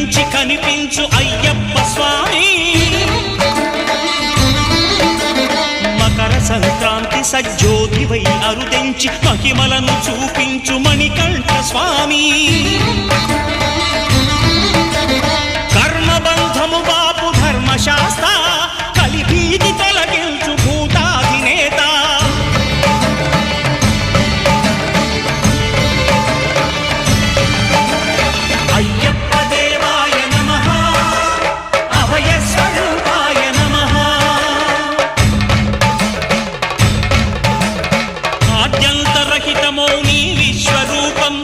కనిపించి కనిపించు అయ్యప్ప స్వామి మకర సంక్రాంతి సజ్జోతివై అరుదెంచి మహిమలను చూపించు మణికంఠ స్వామి కర్మబంధము బాపు ధర్మశాస్త్ర కలిభీతి తొలగించు భూతాధినేత అయ్యప్ప దేవాయ నమః అభయ స్వరూపాయ నమః ఆద్యంతరహితమౌ నీ విశ్వరూపం